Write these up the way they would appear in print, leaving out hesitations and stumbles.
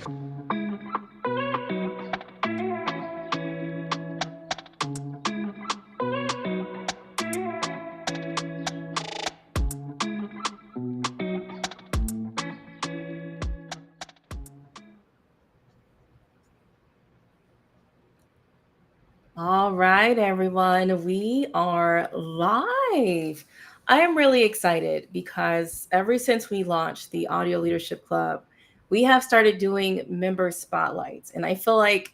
All right, everyone, we are live. I am really excited because ever since we launched the Audio Leadership Club, we have started doing member spotlights. And I feel like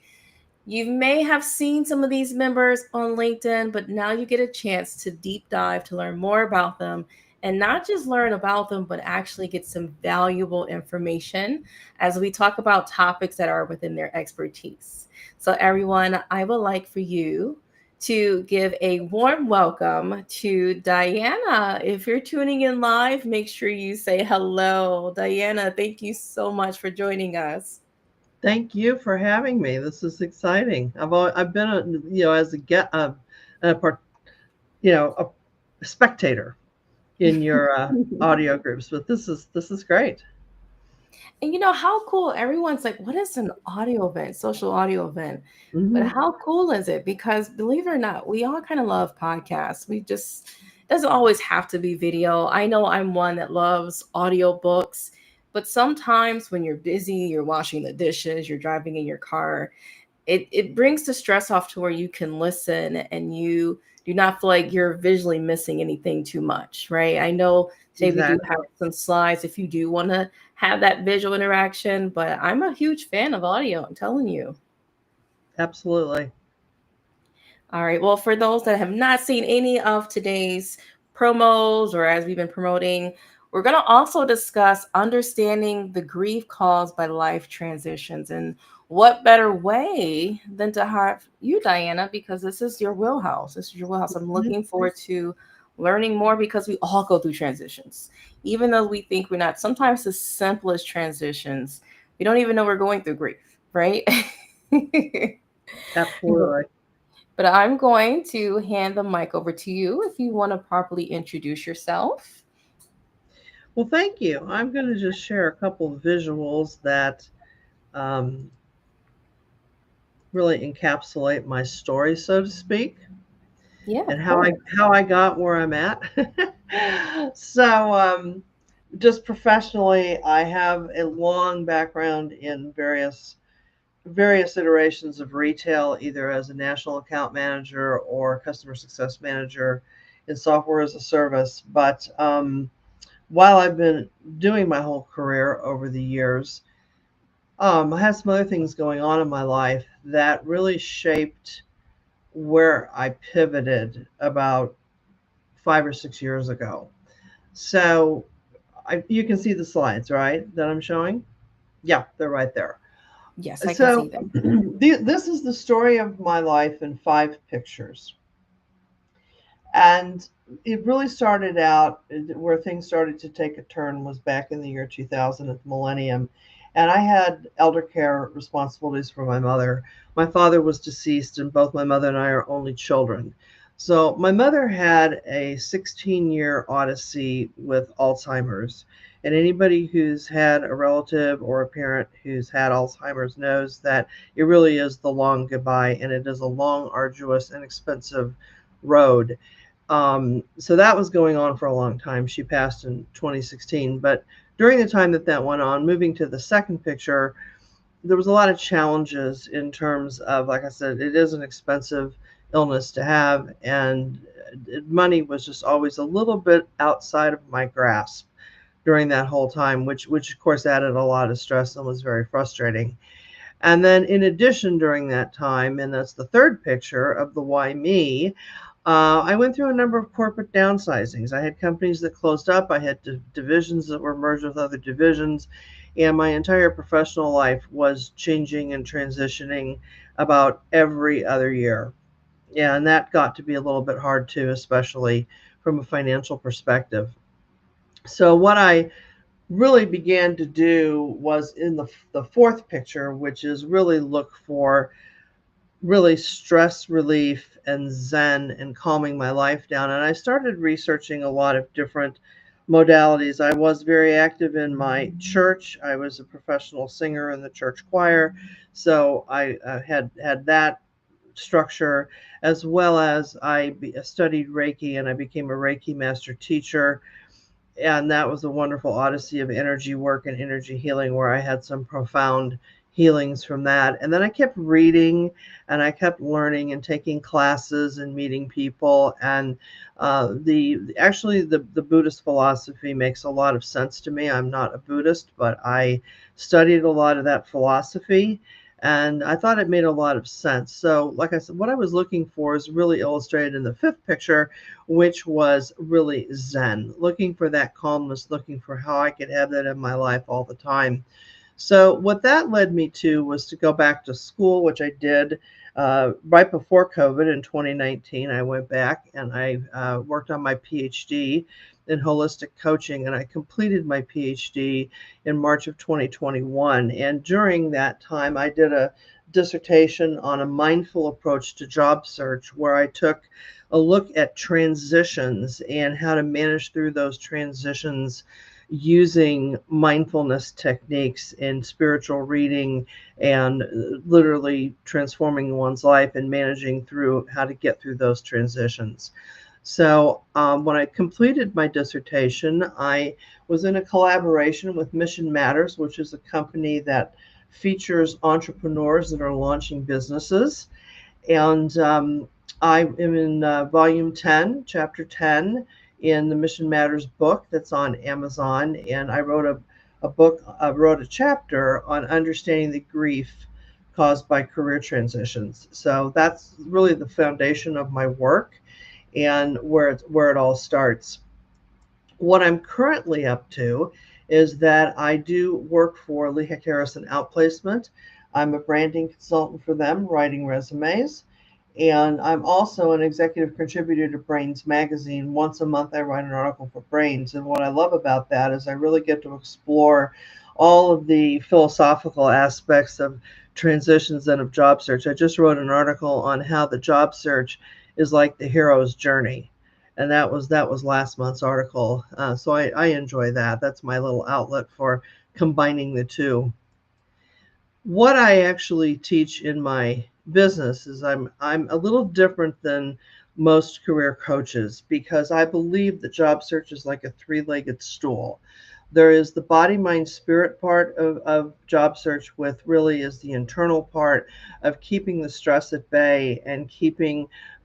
you may have seen some of these members on LinkedIn, but now you get a chance to deep dive to learn more about them and not just learn about them, but actually get some valuable information as we talk about topics that are within their expertise. So, everyone, I would like for you to give a warm welcome to Diana. If you're tuning in live, make sure you say hello. Diana, thank you so much for joining us. Thank you for having me. This is exciting. I've been as a get a part a spectator in your audio groups, but this is great. And you know how cool everyone's like, what is an audio event, social audio event? But Hmm. how cool is it? Because believe it or not, we all kind of love podcasts. We just it doesn't always have to be video. I know I'm one that loves audio books, but sometimes when you're busy, you're washing the dishes, you're driving in your car, it brings the stress off to where you can listen and you do not feel like you're visually missing anything too much, right? I know today we do Exactly. have some slides if you do want to have that visual interaction, but I'm a huge fan of audio, I'm telling you. Absolutely. All right. Well, for those that have not seen any of today's promos or as we've been promoting, we're going to also discuss understanding the grief caused by life transitions. And what better way than to have you, Diana, because this is your wheelhouse. This is your wheelhouse. I'm Mhm. looking forward to learning more because we all go through transitions. Even though we think we're not, sometimes the simplest transitions, we don't even know we're going through grief, right? Absolutely. But I'm going to hand the mic over to you if you want to properly introduce yourself. Well, thank you. I'm going to just share a couple of visuals that um, really encapsulate my story, so to speak, Yeah, and of course. how I got where I'm at. so, just professionally, I have a long background in various iterations of retail, either as a national account manager or customer success manager in software as a service. But while I've been doing my whole career over the years, I had some other things going on in my life that really shaped where I pivoted about 5 or 6 years ago. So you can see the slides, right, that I'm showing? Yeah, they're right there. Yes, I can see So them. this is the story of my life in 5 pictures. And it really started out where things started to take a turn was back in the year 2000 at the millennium. And I had elder care responsibilities for my mother. My father was deceased, and both my mother and I are only children. So my mother had a 16-year odyssey with Alzheimer's. And anybody who's had a relative or a parent who's had Alzheimer's knows that it really is the long goodbye, and it is a long, arduous, and expensive road. So that was going on for a long time. She passed in 2016. But during the time that that went on, moving to the second picture, there was a lot of challenges in terms of, like I said, it is an expensive illness to have, and money was just always a little bit outside of my grasp during that whole time, which of course added a lot of stress and was very frustrating. And then in addition, during that time, and that's the third picture of the why me, I went through a number of corporate downsizings. I had companies that closed up, I had divisions that were merged with other divisions, and my entire professional life was changing and transitioning about every other year. Yeah, and that got to be a little bit hard too, especially from a financial perspective. So, what I really began to do was in the fourth picture, which is really look for really stress relief and zen and calming my life down. And I started researching a lot of different modalities. I was very active in my church. I was a professional singer in the church choir, so I had that structure, as well as studied Reiki, and I became a Reiki master teacher. And that was a wonderful odyssey of energy work and energy healing, where I had some profound healings from that. And then I kept reading, and I kept learning and taking classes and meeting people. And the Buddhist philosophy makes a lot of sense to me. I'm not a Buddhist, but I studied a lot of that philosophy, and I thought it made a lot of sense. So, like I said, what I was looking for is really illustrated in the fifth picture, which was really Zen, looking for that calmness, looking for how I could have that in my life all the time. So, what that led me to was to go back to school, which I did right before COVID in 2019. I went back and I worked on my PhD in holistic coaching, and I completed my PhD in March of 2021. And during that time, I did a dissertation on a mindful approach to job search, where I took a look at transitions and how to manage through those transitions using mindfulness techniques in spiritual reading, and literally transforming one's life and managing through how to get through those transitions. So, when I completed my dissertation, I was in a collaboration with Mission Matters, which is a company that features entrepreneurs that are launching businesses. And I am in volume 10, chapter 10, in the Mission Matters book that's on Amazon. And I wrote a chapter on understanding the grief caused by career transitions. So that's really the foundation of my work, and where it all starts. What I'm currently up to is that I do work for Lehigh Harrison Outplacement. I'm a branding consultant for them, writing resumes. And I'm also an executive contributor to Brains Magazine. Once a month, I write an article for Brains. And what I love about that is I really get to explore all of the philosophical aspects of transitions and of job search. I just wrote an article on how the job search is like the hero's journey. And that was last month's article. So I enjoy that. That's my little outlet for combining the two. What I actually teach in my business is I'm a little different than most career coaches, because I believe that job search is like a three-legged stool. There is the body, mind, spirit part of job search, with really is the internal part of keeping the stress at bay and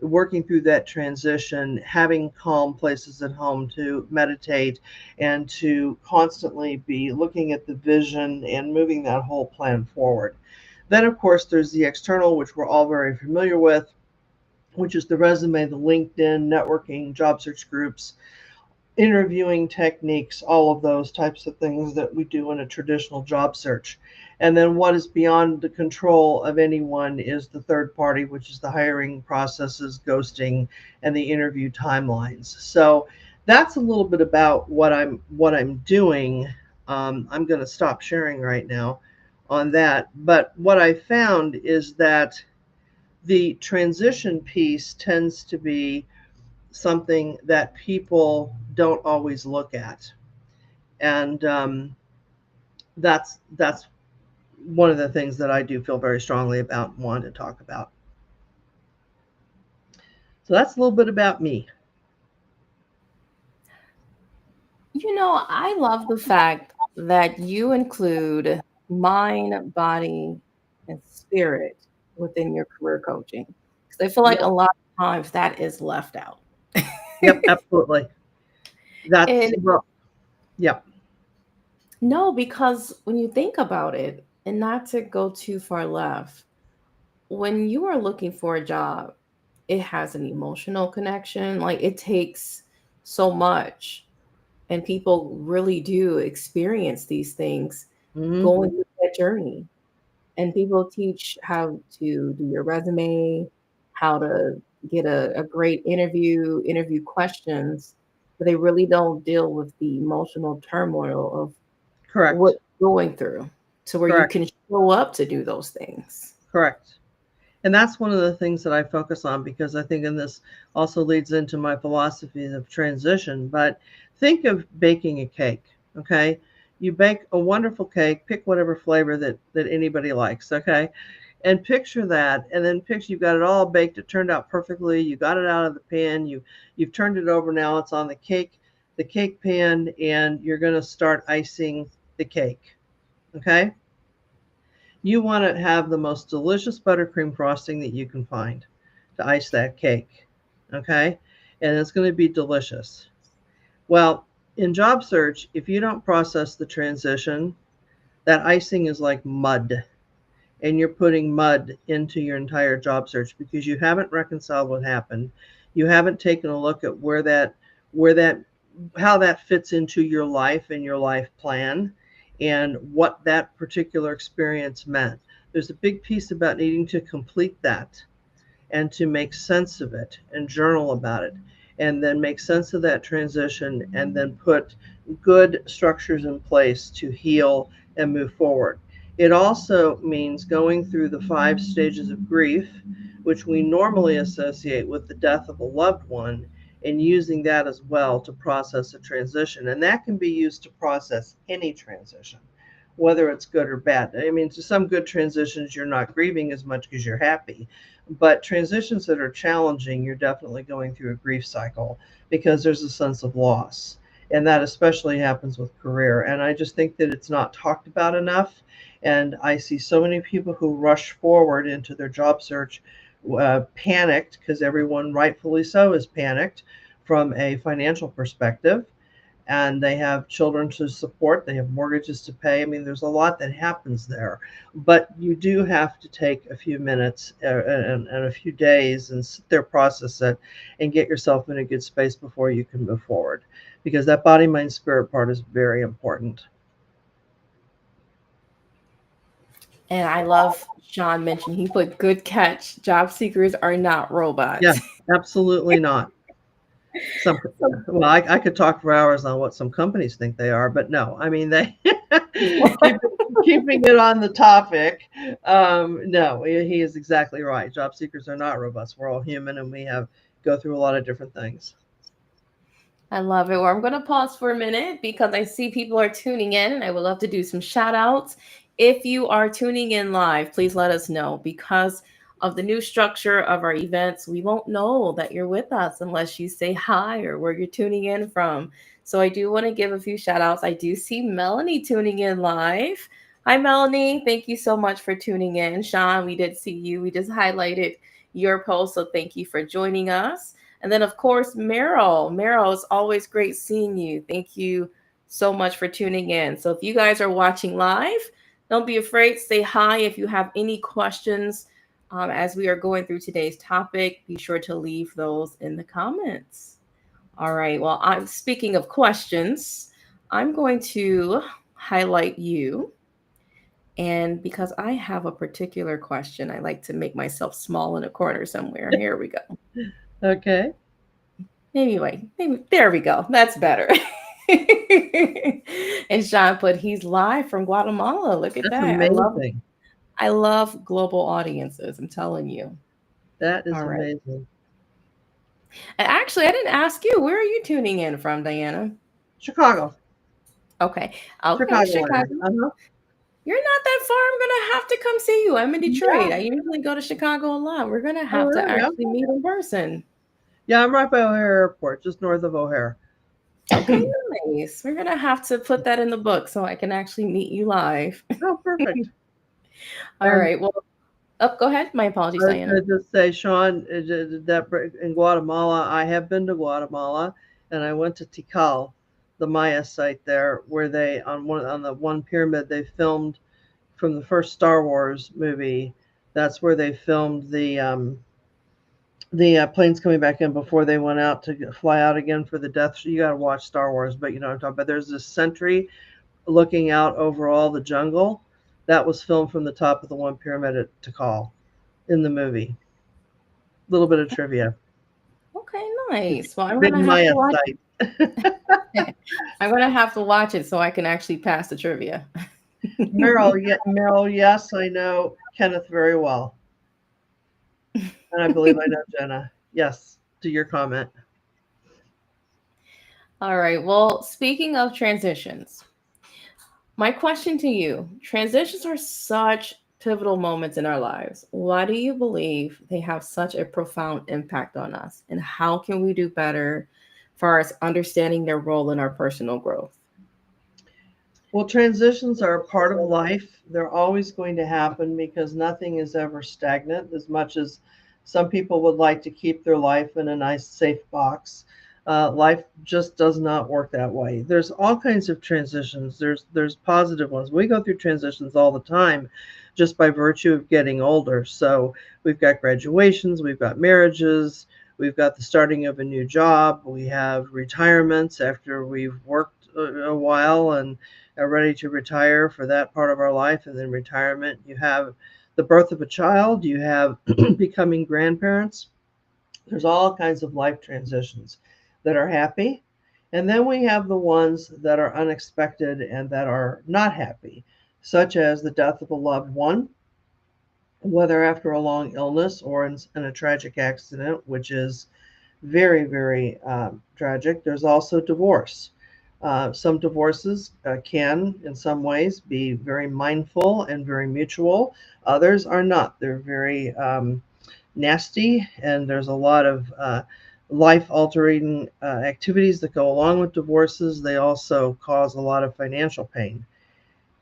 working through that transition, having calm places at home to meditate, and to constantly be looking at the vision and moving that whole plan forward. Then, of course, there's the external, which we're all very familiar with, which is the resume, the LinkedIn, networking, job search groups, interviewing techniques, all of those types of things that we do in a traditional job search. And then what is beyond the control of anyone is the third party, which is the hiring processes, ghosting, and the interview timelines. So that's a little bit about what I'm doing. I'm going to stop sharing right now on that. But what I found is that the transition piece tends to be something that people don't always look at, and that's one of the things that I do feel very strongly about and want to talk about. So that's a little bit about me. I love the fact that you include mind, body, and spirit within your career coaching. Because I feel like a Yep, lot of times that is left out. yep, absolutely. That's And well, yep. no, because when you think about it, and not to go too far left, when you are looking for a job, it has an emotional connection. Like it takes so much. And people really do experience these things Hmm. going through that journey. And people teach how to do your resume, how to get a great interview questions, but they really don't deal with the emotional turmoil of what Correct, you're going through to where you correct, can show up to do those things. correct. And that's one of the things that I focus on, because I think in this also leads into my philosophy of transition. But Think of baking a cake, okay? You bake a wonderful cake, pick whatever flavor that anybody likes, okay? And picture that, and then picture you've got it all baked, it turned out perfectly, you got it out of the pan, you've turned it over, now it's on the cake pan, and you're going to start icing the cake, okay? You want to have the most delicious buttercream frosting that you can find to ice that cake, okay? And it's going to be delicious. Well, in job search, if you don't process the transition, that icing is like mud, and you're putting mud into your entire job search because you haven't reconciled what happened. You haven't taken a look at where that how that fits into your life and your life plan and what that particular experience meant. There's a big piece about needing to complete that and to make sense of it and journal about it and then make sense of that transition and then put good structures in place to heal and move forward. It also means going through the 5 stages of grief, which we normally associate with the death of a loved one, and using that as well to process a transition. And that can be used to process any transition, whether it's good or bad. I mean, to some good transitions, you're not grieving as much because you're happy. But transitions that are challenging, you're definitely going through a grief cycle because there's a sense of loss. And that especially happens with career. And I just think that it's not talked about enough. And I see so many people who rush forward into their job search panicked, because everyone, rightfully so, is panicked from a financial perspective, and they have children to support, they have mortgages to pay. I mean, there's a lot that happens there, but you do have to take a few minutes and a few days and sit there, process it, and get yourself in a good space before you can move forward, because that body, mind, spirit part is very important. And I love Sean mentioned he put good catch. Job seekers are not Yeah, robots. absolutely not. Some, well, I could talk for hours on what some companies think they are, but no, I mean, they keep, keeping it on the topic. No, he is exactly right. Job seekers are not robots. We're all human, and we have go through a lot of different things. I love it. Well, I'm going to pause for a minute because I see people are tuning in and I would love to do some shout outs. If you are tuning in live, please let us know. Because of the new structure of our events, we won't know that you're with us unless you say hi or where you're tuning in from. So I do want to give a few shout outs. I do see Melanie tuning in live. Hi, Melanie. Thank you so much for tuning in. Sean, we did see you. We just highlighted your post. So thank you for joining us. And then, of course, Meryl. Meryl, it's always great seeing you. Thank you so much for tuning in. So, if you guys are watching live, don't be afraid. Say hi if you have any questions as we are going through today's topic. Be sure to leave those in the comments. All right. Well, I'm speaking of questions. I'm going to highlight you. And because I have a particular question, I like to make myself small in a corner somewhere. Here we go. Okay, Anyway, maybe, there we go. That's better. And Sean put he's live from Guatemala. Look at that's that. amazing. I love global audiences. I'm telling you. That is All right. amazing. And actually, I didn't ask you. Where are you tuning in from, Diana? Chicago, Okay. Okay, Chicago area. Chicago. You're not that far. I'm gonna have to come see you. I'm in Yeah. Detroit. I usually go to Chicago a lot. We're gonna Oh, have to really? actually meet in person. Yeah, I'm right by O'Hare Airport, just north of O'Hare. Okay, nice. We're gonna have to put that in the book so I can actually meet you live. Oh, perfect. All And right. Well, oh, go ahead. My apologies, I was Diana. going to just say, Sean, in Guatemala, I have been to Guatemala, and I went to Tikal, the Maya site there, where they on the one pyramid they filmed from the first Star Wars movie. That's where they filmed the planes coming back in before they went out to fly out again for the death. You got to watch Star Wars, but you know what I'm talking about. There's this sentry looking out over all the jungle. That was filmed from the top of the one pyramid at Tikal in the movie. A little bit of trivia. Okay, nice. Well, I'm Big gonna have to Maya watch site. it. I'm gonna have to watch it so I can actually pass the trivia. Meryl, yes, I know Kenneth very well. And I believe I know Jenna. Yes, to your comment. All right. Well, speaking of transitions, my question to you, transitions are such pivotal moments in our lives. Why do you believe they have such a profound impact on us? And how can we do better far as understanding their role in our personal growth? Well, transitions are a part of life. They're always going to happen because nothing is ever stagnant. As much as some people would like to keep their life in a nice, safe box, life just does not work that way. There's all kinds of transitions. There's positive ones. We go through transitions all the time, just by virtue of getting older. So we've got graduations, we've got marriages, we've got the starting of a new job, we have retirements after we've worked a while and are ready to retire for that part of our life, and then retirement. You have the birth of a child, you have becoming grandparents. There's all kinds of life transitions that are happy. And then we have the ones that are unexpected and that are not happy, such as the death of a loved one, whether after a long illness or in a tragic accident, which is very, very tragic. There's also divorce. Some divorces can, in some ways, be very mindful and very mutual. Others are not. They're very nasty, and there's a lot of life altering activities that go along with divorces. They also cause a lot of financial pain.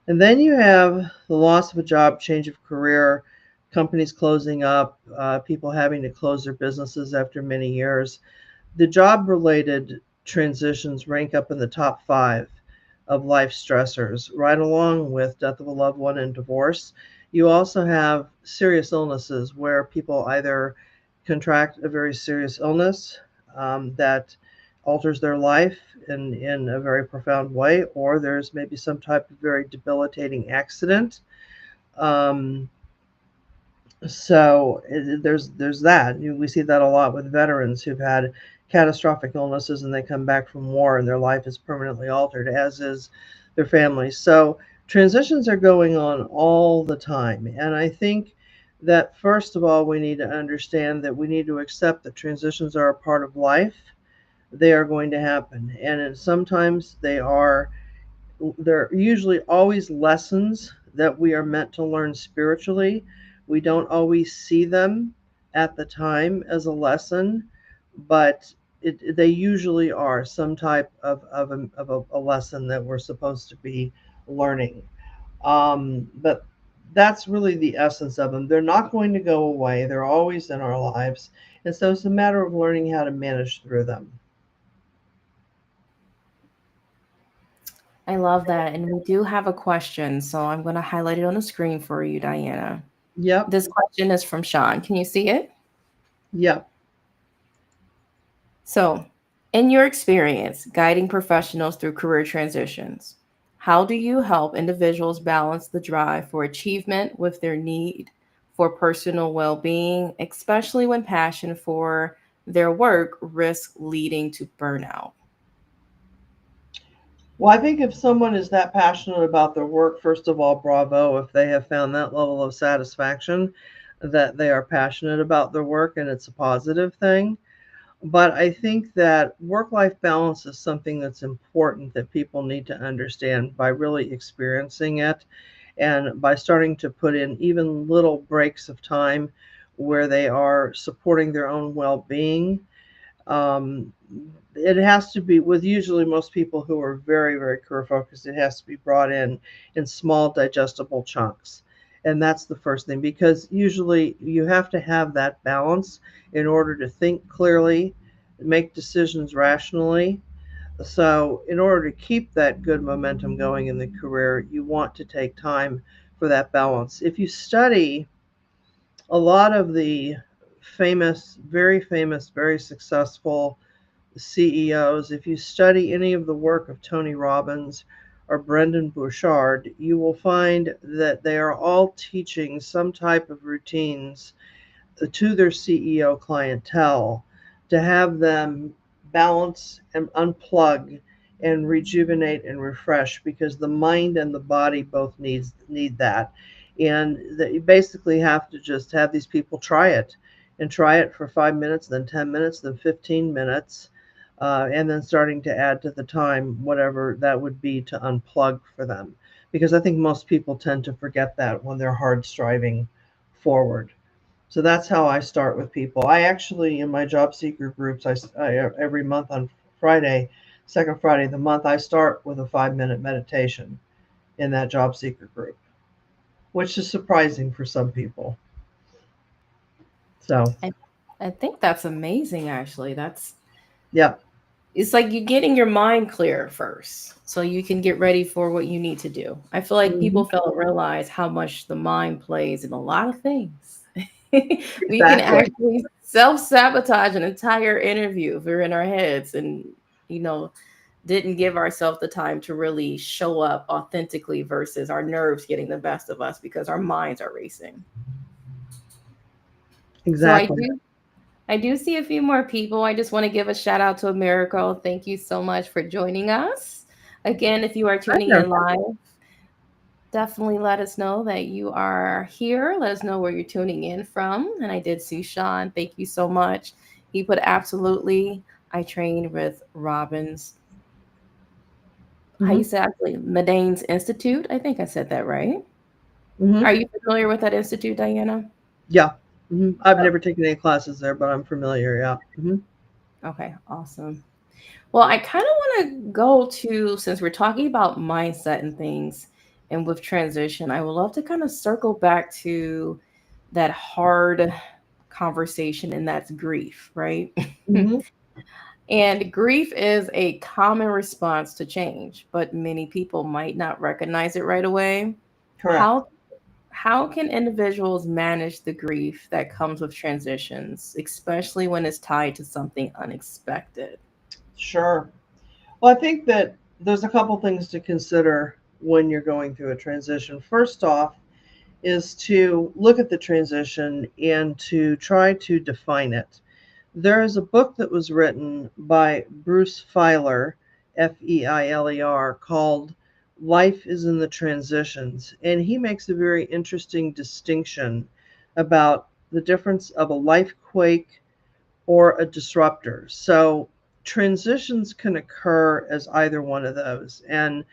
And then you have the loss of a job, change of career, companies closing up, people having to close their businesses after many years. The job related transitions rank up in the top five of life stressors, right along with death of a loved one and divorce. You also have serious illnesses where people either contract a very serious illness that alters their life in a very profound way, or there's maybe some type of very debilitating accident. Um, there's that. We see that a lot with veterans who've had catastrophic illnesses and they come back from war and their life is permanently altered, as is their families. So transitions are going on all the time. And I think that first of all, we need to understand that we need to accept that transitions are a part of life. They are going to happen. And sometimes they're usually always lessons that we are meant to learn spiritually. We don't always see them at the time as a lesson, but they usually are some type of a lesson that we're supposed to be learning. But that's really the essence of them. They're not going to go away, they're always in our lives. And so it's a matter of learning how to manage through them. I love that. And we do have a question, so I'm going to highlight it on the screen for you, Diana. Yep, This question is from Sean. Can you see it? yep. So, in your experience guiding professionals through career transitions, how do you help individuals balance the drive for achievement with their need for personal well being, especially when passion for their work risks leading to burnout? Well, I think if someone is that passionate about their work, first of all, bravo if they have found that level of satisfaction that they are passionate about their work and it's a positive thing. But I think that work life balance is something that's important that people need to understand by really experiencing it and by starting to put in even little breaks of time where they are supporting their own well being. um, it has to be with usually most people who are very, very career focused, it has to be brought in small digestible chunks. And that's the first thing, because usually you have to have that balance in order to think clearly, make decisions rationally. So in order to keep that good momentum going in the career, you want to take time for that balance. If you study a lot of the famous, very successful CEOs, if you study any of the work of Tony Robbins or Brendan Burchard, you will find that they are all teaching some type of routines to their CEO clientele to have them balance and unplug and rejuvenate and refresh, because the mind and the body both need that. And that you basically have to just have these people try it and try it for 5 minutes, then 10 minutes, then 15 minutes. and then starting to add to the time, whatever that would be, to unplug for them. Because I think most people tend to forget that when they're hard striving forward. So that's how I start with people. I actually, in my job seeker groups, every month on Friday, second Friday of the month, I start with a 5 minute meditation in that job seeker group, which is surprising for some people. So, I, I think that's amazing, actually. yeah. It's like you getting your mind clear first so you can get ready for what you need to do. I feel like Hmm. people fail to realize how much the mind plays in a lot of things. We can Exactly. actually self-sabotage an entire interview if we're in our heads and, you know, didn't give ourselves the time to really show up authentically versus our nerves getting the best of us because our minds are racing. So Exactly. I do see a few more people. I just want to give a shout out to Americo. Thank you so much for joining us. Again, if you are Hi tuning there. in live, definitely let us know that you are here. Let us know where you're tuning in from. And I did see Sean. Thank you so much. He put absolutely. I trained with Robbins. How Hmm. you say actually Medane's Institute? I think I said that right. Hmm. Are you familiar with that institute, Diana? Yeah. I've Oh, never taken any classes there, but I'm familiar. Yeah. okay, awesome. Well, I kind of want to go to, since we're talking about mindset and things, and with transition, I would love to kind of circle back to that hard conversation, and that's grief, right? Hmm. And grief is a common response to change, but many people might not recognize it right away. Correct. How how can individuals manage the grief that comes with transitions, especially when it's tied to something unexpected? Sure. Well, I think that there's a couple things to consider when you're going through a transition. First off, is to look at the transition and to try to define it. There is a book that was written by Bruce Feiler, Feiler, called Life is in the Transitions. And he makes a very interesting distinction about the difference of a life quake or a disruptor. So transitions can occur as either one of those. And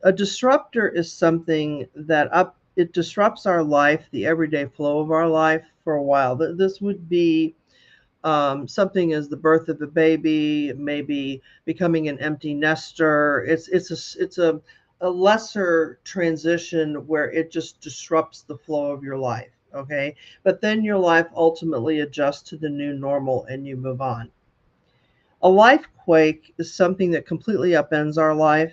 a disruptor is something that it disrupts our life, the everyday flow of our life for a while. This would be something as the birth of a baby, maybe becoming an empty nester. It's a lesser transition where it just disrupts the flow of your life. Okay, but then your life ultimately adjusts to the new normal and you move on. A life quake is something that completely upends our life,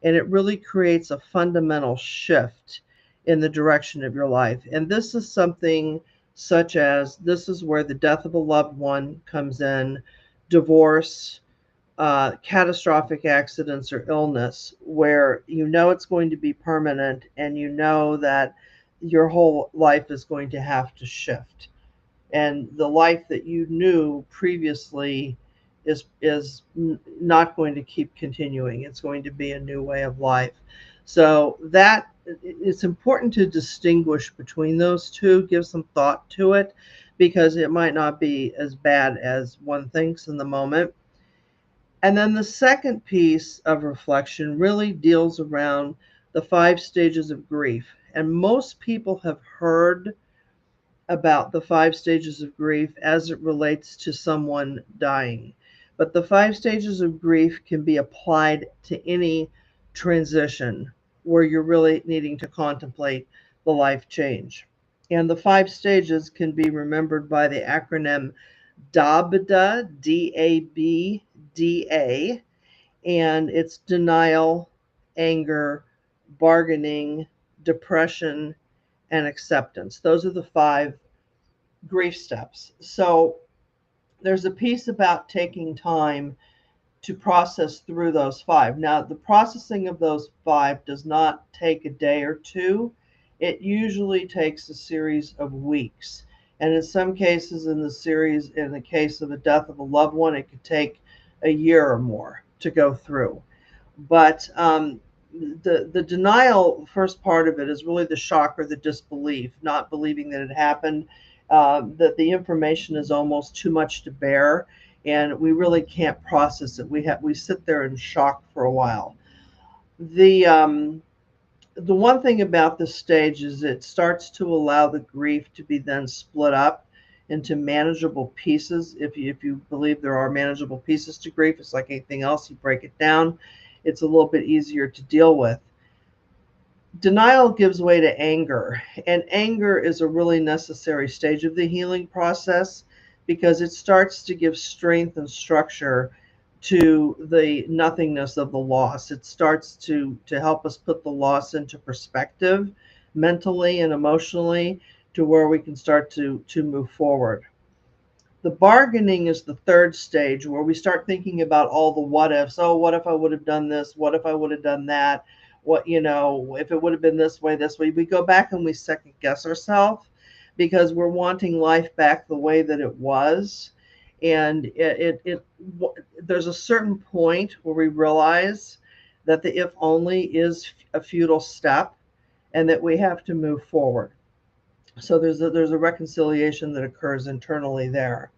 and it really creates a fundamental shift in the direction of your life. And this is something such as this is where the death of a loved one comes in, divorce, catastrophic accidents or illness, where you know it's going to be permanent and you know that your whole life is going to have to shift, and the life that you knew previously is not going to keep continuing. It's going to be a new way of life. So that it's important to distinguish between those two, give some thought to it, because it might not be as bad as one thinks in the moment. And then the second piece of reflection really deals around the 5 stages of grief. And most people have heard about the 5 stages of grief as it relates to someone dying. But the 5 stages of grief can be applied to any transition where you're really needing to contemplate the life change. And the 5 stages can be remembered by the acronym DABDA, DABDA, and it's denial, anger, bargaining, depression, and acceptance. Those are the 5 grief steps. So there's a piece about taking time to process through those 5. Now, the processing of those 5 does not take a day or two. It usually takes a series of weeks. And in some cases, in the case of a death of a loved one, it could take a year or more to go through. But the denial, first part of it, is really the shock or the disbelief, not believing that it happened, that the information is almost too much to bear. and we really can't process it. We sit there in shock for a while. The one thing about this stage is it starts to allow the grief to be then split up into manageable pieces. If you believe there are manageable pieces to grief, it's like anything else. You break it down, it's a little bit easier to deal with. Denial gives way to anger, and anger is a really necessary stage of the healing process because it starts to give strength and structure to the nothingness of the loss. It starts to help us put the loss into perspective mentally and emotionally to where we can start to move forward. The bargaining is the third stage where we start thinking about all the what ifs. Oh, what if I would have done this? What if I would have done that? What, if it would have been this way, this way. We go back and we second guess ourselves because we're wanting life back the way that it was. And there's a certain point where we realize that the if only is a futile step and that we have to move forward. So there's a reconciliation that occurs internally there.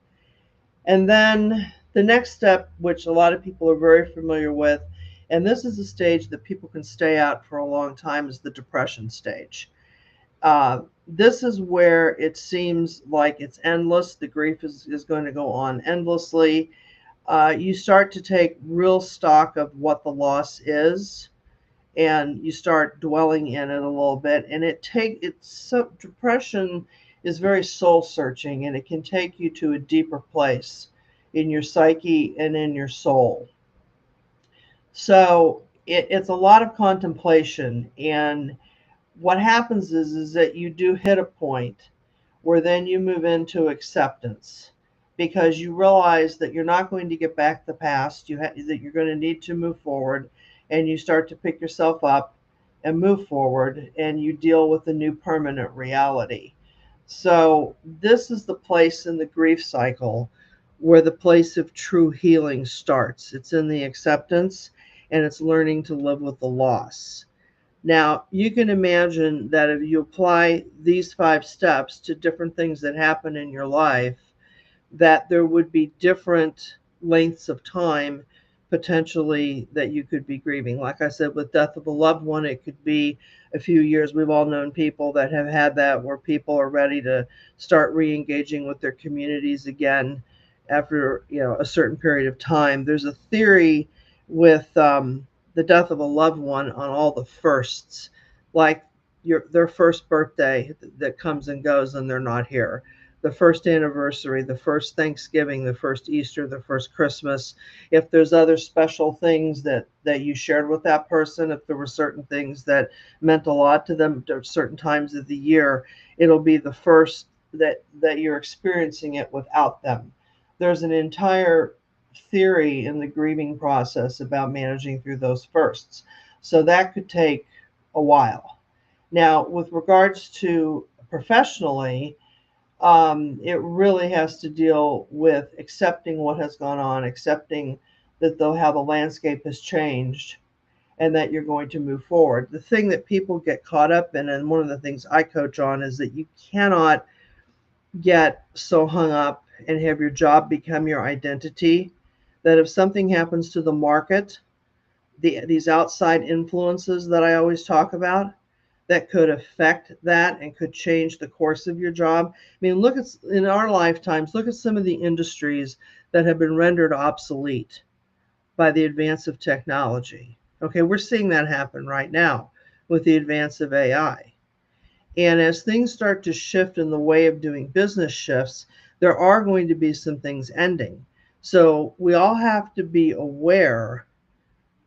And then the next step, which a lot of people are very familiar with, and this is a stage that people can stay at for a long time, is the depression stage. This is where it seems like it's endless. The grief is going to go on endlessly. You start to take real stock of what the loss is, and you start dwelling in it a little bit. And depression is very soul searching, and it can take you to a deeper place in your psyche and in your soul. So it's a lot of contemplation, and what happens is that you do hit a point where then you move into acceptance because you realize that you're not going to get back the past, that you're going to need to move forward, and you start to pick yourself up and move forward, and you deal with the new permanent reality. So this is the place in the grief cycle where the place of true healing starts. It's in the acceptance, and it's learning to live with the loss. Now, you can imagine that if you apply these 5 steps to different things that happen in your life, that there would be different lengths of time potentially that you could be grieving. Like I said, with death of a loved one, it could be a few years. We've all known people that have had that, where people are ready to start re-engaging with their communities again after a certain period of time. There's a theory with the death of a loved one on all the firsts, like their first birthday that comes and goes and they're not here, the first anniversary, the first Thanksgiving, the first Easter, the first Christmas. If there's other special things that you shared with that person, if there were certain things that meant a lot to them at certain times of the year, it'll be the first that you're experiencing it without them. There's an entire theory in the grieving process about managing through those firsts. So that could take a while. Now, with regards to professionally, it really has to deal with accepting what has gone on, accepting that how the landscape has changed, and that you're going to move forward. The thing that people get caught up in, and one of the things I coach on, is that you cannot get so hung up and have your job become your identity that if something happens to the market, these outside influences that I always talk about, that could affect that and could change the course of your job. I mean, look at in our lifetimes, look at some of the industries that have been rendered obsolete by the advance of technology. Okay, we're seeing that happen right now with the advance of AI. And as things start to shift in the way of doing business shifts, there are going to be some things ending. So we all have to be aware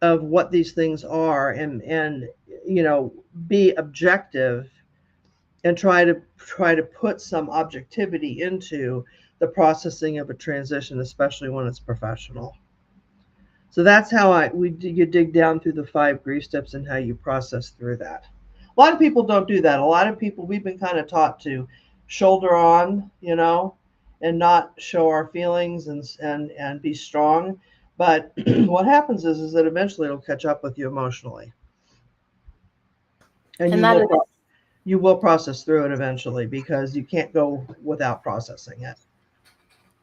of what these things are, and be objective and try to put some objectivity into the processing of a transition, especially when it's professional. So that's how you dig down through the 5 grief steps and how you process through that. A lot of people don't do that. A lot of people, we've been kind of taught to shoulder on, and not show our feelings and be strong. But what happens is that eventually it'll catch up with you emotionally, and And that is you will process through it eventually because you can't go without processing it.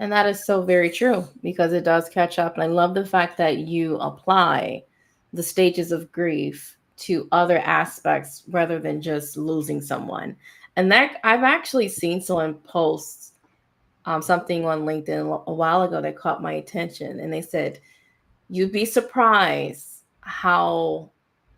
And that is so very true because it does catch up. And I love the fact that you apply the stages of grief to other aspects rather than just losing someone. And that I've actually seen someone post something on LinkedIn a while ago that caught my attention. And they said, you'd be surprised how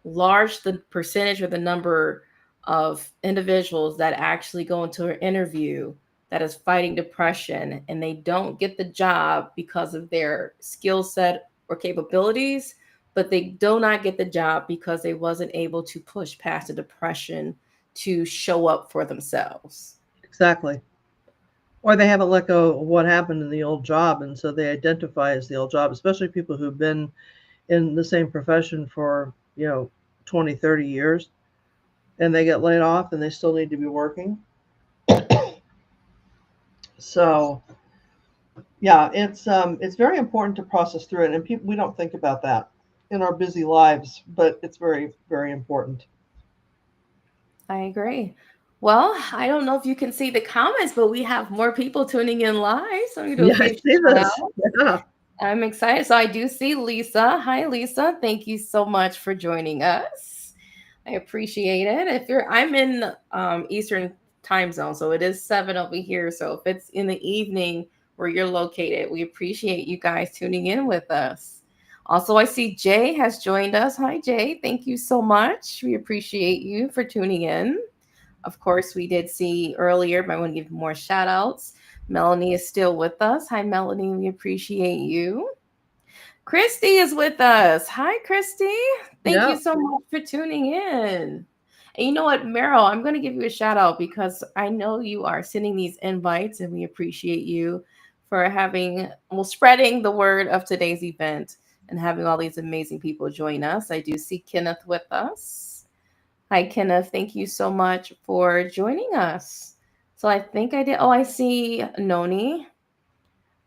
large the percentage or the number of individuals that actually go into an interview that is fighting depression and they don't get the job because of their skill set or capabilities, but they do not get the job because they wasn't able to push past the depression to show up for themselves. Exactly. Or they haven't let go of what happened in the old job, and so they identify as the old job, especially people who've been in the same profession for, 20, 30 years, and they get laid off and they still need to be working. So, yeah, it's very important to process through it, and people, we don't think about that in our busy lives, but it's very, very important. I agree. Well, I don't know if you can see the comments, but we have more people tuning in live. So I'm going to do a Yeah, I few see shout this. outs. Yeah. I'm excited. So I do see Lisa. Hi, Lisa. Thank you so much for joining us. I appreciate it. If you're, I'm in Eastern time zone, so it is 7 over here. So if it's in the evening where you're located, we appreciate you guys tuning in with us. Also, I see Jay has joined us. Hi, Jay. Thank you so much. We appreciate you for tuning in. Of course, we did see earlier, but I want to give more shout outs. Melanie is still with us. Hi, Melanie. We appreciate you. Christy is with us. Hi, Christy. Thank you Yeah. so much for tuning in. And you know what, Meryl, I'm going to give you a shout out because I know you are sending these invites and we appreciate you for having, well, spreading the word of today's event and having all these amazing people join us. I do see Kenneth with us. Hi, Kenneth. Thank you so much for joining us. So I think I did. Oh, I see Noni.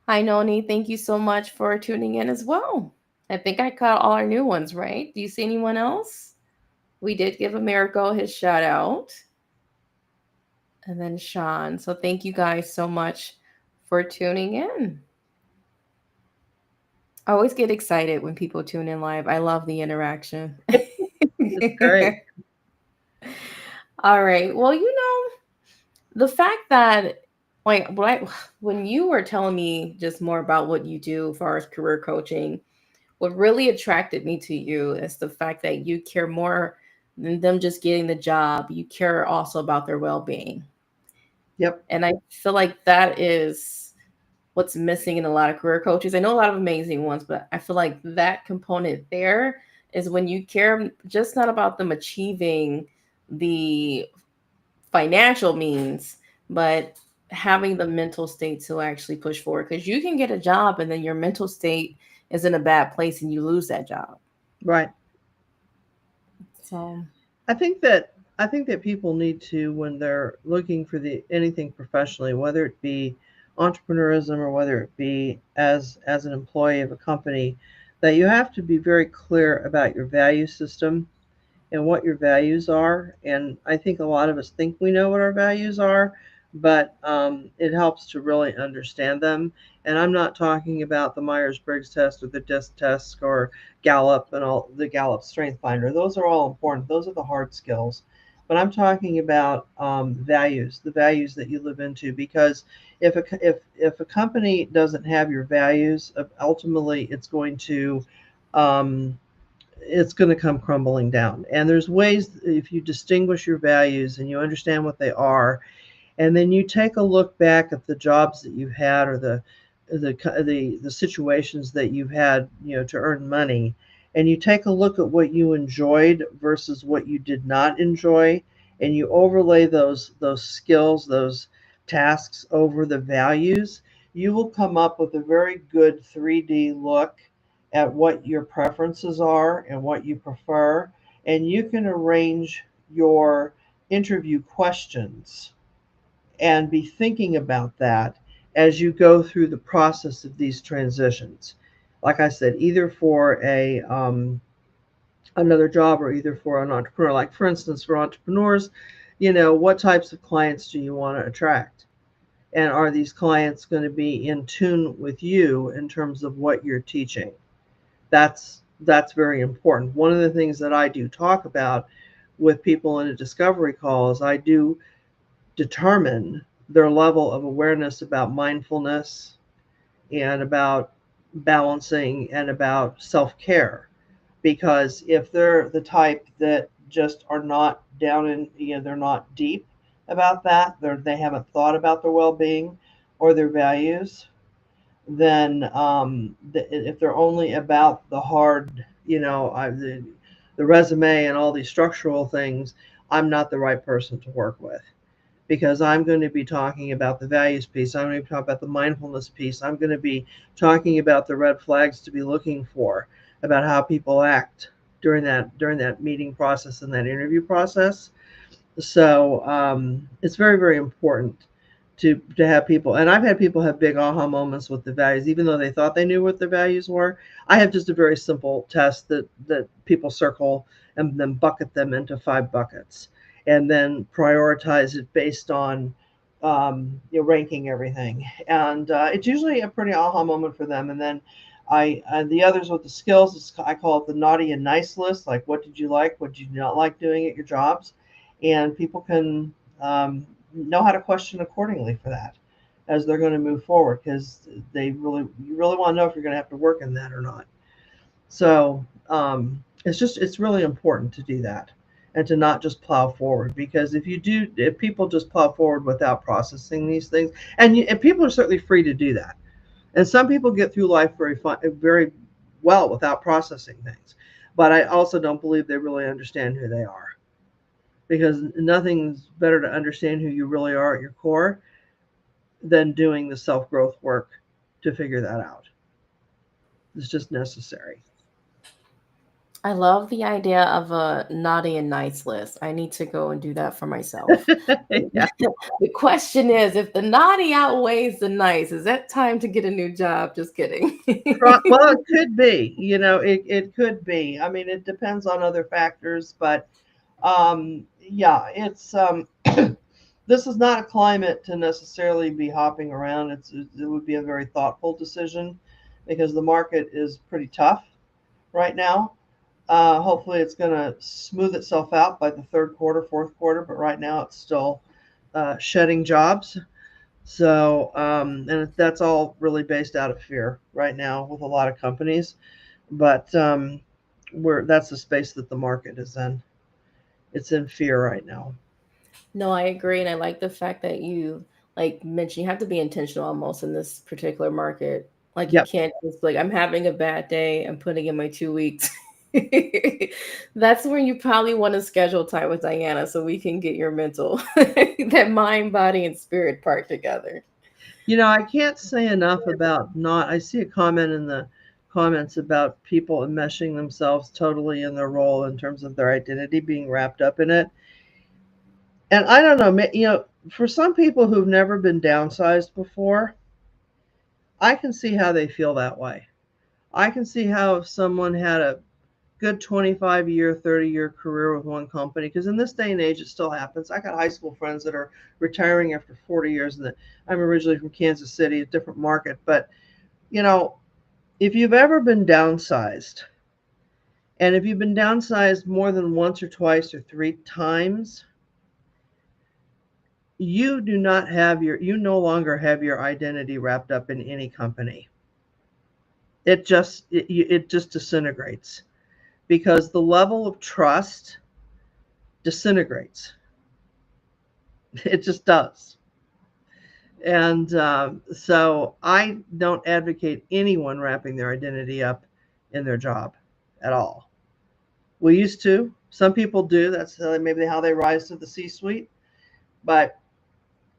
Hi, Noni. Thank you so much for tuning in as well. I think I caught all our new ones, right? Do you see anyone else? We did give Americo his shout out. And then Sean. So thank you guys so much for tuning in. I always get excited when people tune in live. I love the interaction. It's great. All right. Well, the fact that like when you were telling me just more about what you do as far as career coaching, what really attracted me to you is the fact that you care more than them just getting the job. You care also about their well-being. Yep. And I feel like that is what's missing in a lot of career coaches. I know a lot of amazing ones, but I feel like that component there is when you care just not about them achieving the financial means, but having the mental state to actually push forward. Because you can get a job and then your mental state is in a bad place and you lose that job. Right. So, I think that I think that people need to, when they're looking for the anything professionally, whether it be entrepreneurism or whether it be as an employee of a company, that you have to be very clear about your value system and what your values are. And I think a lot of us think we know what our values are, but it helps to really understand them. And I'm not talking about the Myers Briggs test or the DISC test or Gallup and all the Gallup Strength Finder. Those are all important, those are the hard skills. But I'm talking about values, the values that you live into, because if a company doesn't have your values, ultimately um, it's going to come crumbling down. And there's ways, if you distinguish your values and you understand what they are, and then you take a look back at the jobs that you've had or the situations that you've had, to earn money, and you take a look at what you enjoyed versus what you did not enjoy, and you overlay those skills, those tasks over the values, you will come up with a very good 3D look at what your preferences are and what you prefer, and you can arrange your interview questions and be thinking about that as you go through the process of these transitions. Like I said, either for a another job or either for an entrepreneur. Like for instance, for entrepreneurs, what types of clients do you want to attract? And are these clients going to be in tune with you in terms of what you're teaching? That's very important. One of the things that I do talk about with people in a discovery call is I do determine their level of awareness about mindfulness and about balancing and about self-care, because if they're the type that just are not down in, they're not deep about that, they haven't thought about their well-being or their values, then if they're only about the hard, the resume and all these structural things, I'm not the right person to work with, because I'm going to be talking about the values piece. I'm going to be talking about the mindfulness piece. I'm going to be talking about the red flags to be looking for about how people act during that meeting process and that interview process. So it's very, very important to have people. And I've had people have big aha moments with the values, even though they thought they knew what their values were. I have just a very simple test that people circle and then bucket them into 5 buckets, and then prioritize it based on ranking everything. And it's usually a pretty aha moment for them. And then the others with the skills, I call it the naughty and nice list. Like, what did you like? What did you not like doing at your jobs? And people can know how to question accordingly for that as they're going to move forward, because you really want to know if you're going to have to work in that or not. So it's really important to do that and to not just plow forward, because if people just plow forward without processing these things, and people are certainly free to do that, and some people get through life very well without processing things, but I also don't believe they really understand who they are, because nothing's better to understand who you really are at your core than doing the self growth work to figure that out. It's just necessary. I love the idea of a naughty and nice list. I need to go and do that for myself. Yeah. The question is, if the naughty outweighs the nice, is that time to get a new job? Just kidding. Well, it could be. It could be. I mean, it depends on other factors, but yeah, it's this is not a climate to necessarily be hopping around. It would be a very thoughtful decision, because the market is pretty tough right now. Hopefully, it's going to smooth itself out by the third quarter, fourth quarter, but right now it's still shedding jobs. So, and that's all really based out of fear right now with a lot of companies. But that's the space that the market is in. It's in fear right now. No, I agree, and I like the fact that you like mentioned you have to be intentional almost in this particular market. Like you Yep. can't just be like I'm having a bad day. I'm putting in my 2 weeks. That's when you probably want to schedule time with Diana so we can get your mental, that mind, body, and spirit part together. I can't say enough about not. I see a comment in the comments about people enmeshing themselves totally in their role in terms of their identity being wrapped up in it. And I don't know, for some people who've never been downsized before, I can see how they feel that way. I can see how if someone had a good 25-year, 30-year career with one company, because in this day and age, it still happens. I got high school friends that are retiring after 40 years, and I'm originally from Kansas City, a different market. But, you know, if you've ever been downsized, and if you've been downsized more than once or twice or 3 times, you no longer have your identity wrapped up in any company. It just disintegrates, because the level of trust disintegrates. It just does. And so I don't advocate anyone wrapping their identity up in their job at all. We used to. Some people do. That's maybe how they rise to the C suite. But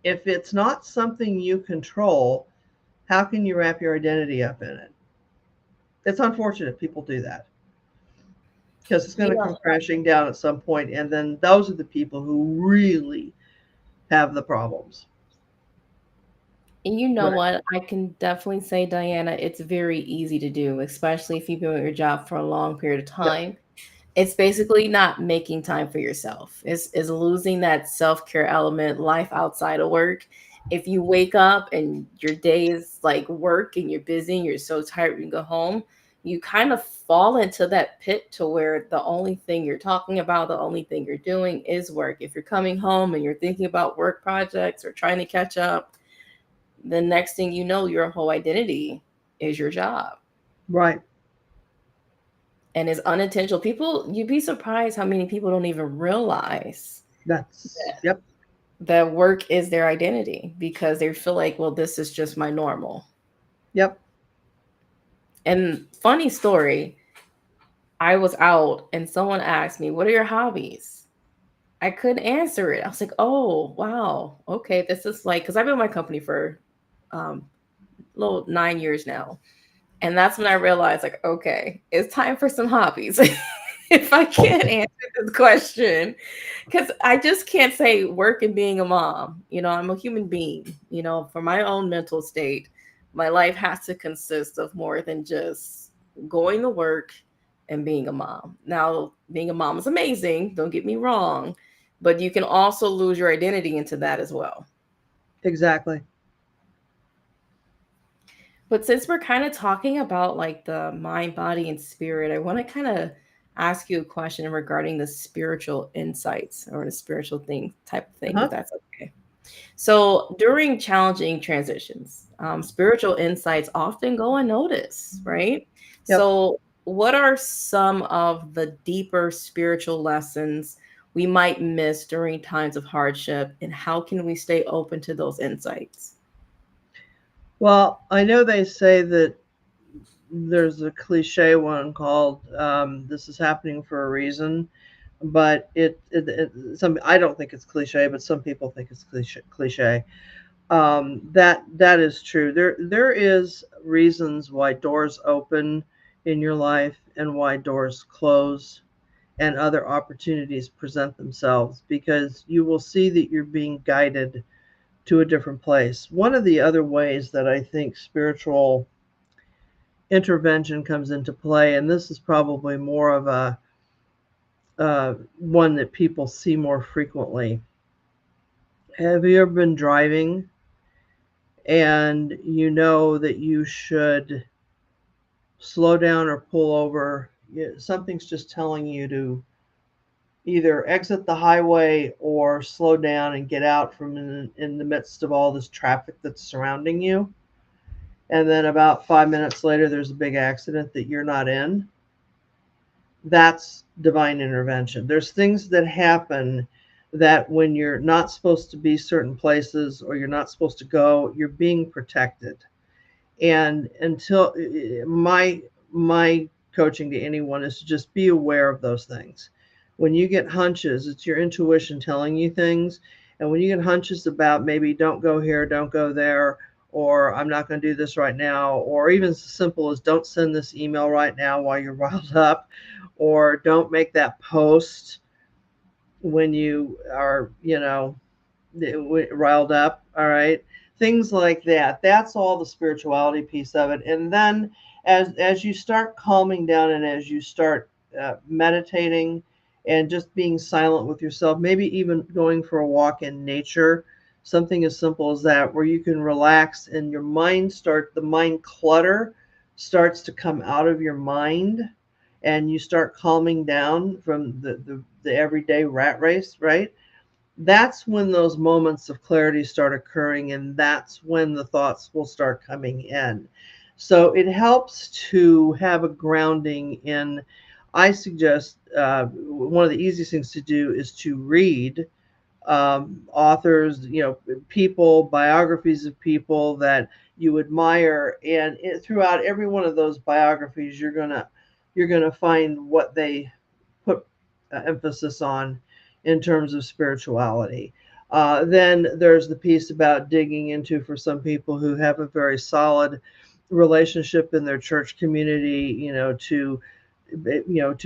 if it's not something you control, how can you wrap your identity up in it? It's unfortunate people do that, because it's going You to know, come crashing down at some point, and then those are the people who really have the problems. and you know Right. what? I can definitely say, Diana, it's very easy to do, especially if you've been with your job for a long period of Yep. time. It's basically not making time for yourself. Is losing that self-care element, life outside of work. If you wake up and your day is like work and you're busy and you're so tired when you go home, you kind of fall into that pit to where the only thing you're talking about, the only thing you're doing is work. If you're coming home and you're thinking about work projects or trying to catch up, the next thing you know, your whole identity is your job. Right. And it's unintentional. People, you'd be surprised how many people don't even realize That's, yep. that work is their identity because they feel like, well, this is just my normal. Yep. And funny story, I was out and someone asked me, what are your hobbies? I couldn't answer it. I was like, oh, wow. Okay. This is like, because I've been in my company for um, little 9 years now. And that's when I realized, like, okay, it's time for some hobbies. If I can't answer this question, because I just can't say work and being a mom. I'm a human being. For my own mental state, my life has to consist of more than just going to work and being a mom. Now, being a mom is amazing, don't get me wrong, but you can also lose your identity into that as well. Exactly. But since we're kind of talking about like the mind, body, and spirit, I want to kind of ask you a question regarding the spiritual insights or the spiritual thing type of thing, if Uh-huh. that's okay. So during challenging transitions, spiritual insights often go unnoticed, right? Yep. So, what are some of the deeper spiritual lessons we might miss during times of hardship, and how can we stay open to those insights? Well, I know they say that there's a cliche one called "This is happening for a reason," but some I don't think it's cliche, but some people think it's cliche. That is true. There is reasons why doors open in your life and why doors close and other opportunities present themselves because you will see that you're being guided to a different place. One of the other ways that I think spiritual intervention comes into play, and this is probably more of a one that people see more frequently. Have you ever been driving and you know that you should slow down or pull over? Something's just telling you to either exit the highway or slow down and get out from in the midst of all this traffic that's surrounding you. And then about 5 minutes later, there's a big accident that you're not in. That's divine intervention. There's things that happen that when you're not supposed to be certain places or you're not supposed to go, you're being protected. And until my coaching to anyone is to just be aware of those things. When you get hunches, it's your intuition telling you things. And when you get hunches about maybe don't go here, don't go there, or I'm not going to do this right now, or even as simple as don't send this email right now while you're riled up, or don't make that post when you are, riled up. All right, things like that. That's all the spirituality piece of it. And then as you start calming down and as you start meditating and just being silent with yourself, maybe even going for a walk in nature, something as simple as that, where you can relax and your the mind clutter starts to come out of your mind and you start calming down from the everyday rat race, right? That's when those moments of clarity start occurring, and that's when the thoughts will start coming in. So it helps to have a grounding in. I suggest one of the easiest things to do is to read authors, people, biographies of people that you admire, and throughout every one of those biographies, you're gonna find what they put emphasis on in terms of spirituality. Then there's the piece about digging into for some people who have a very solid relationship in their church community, to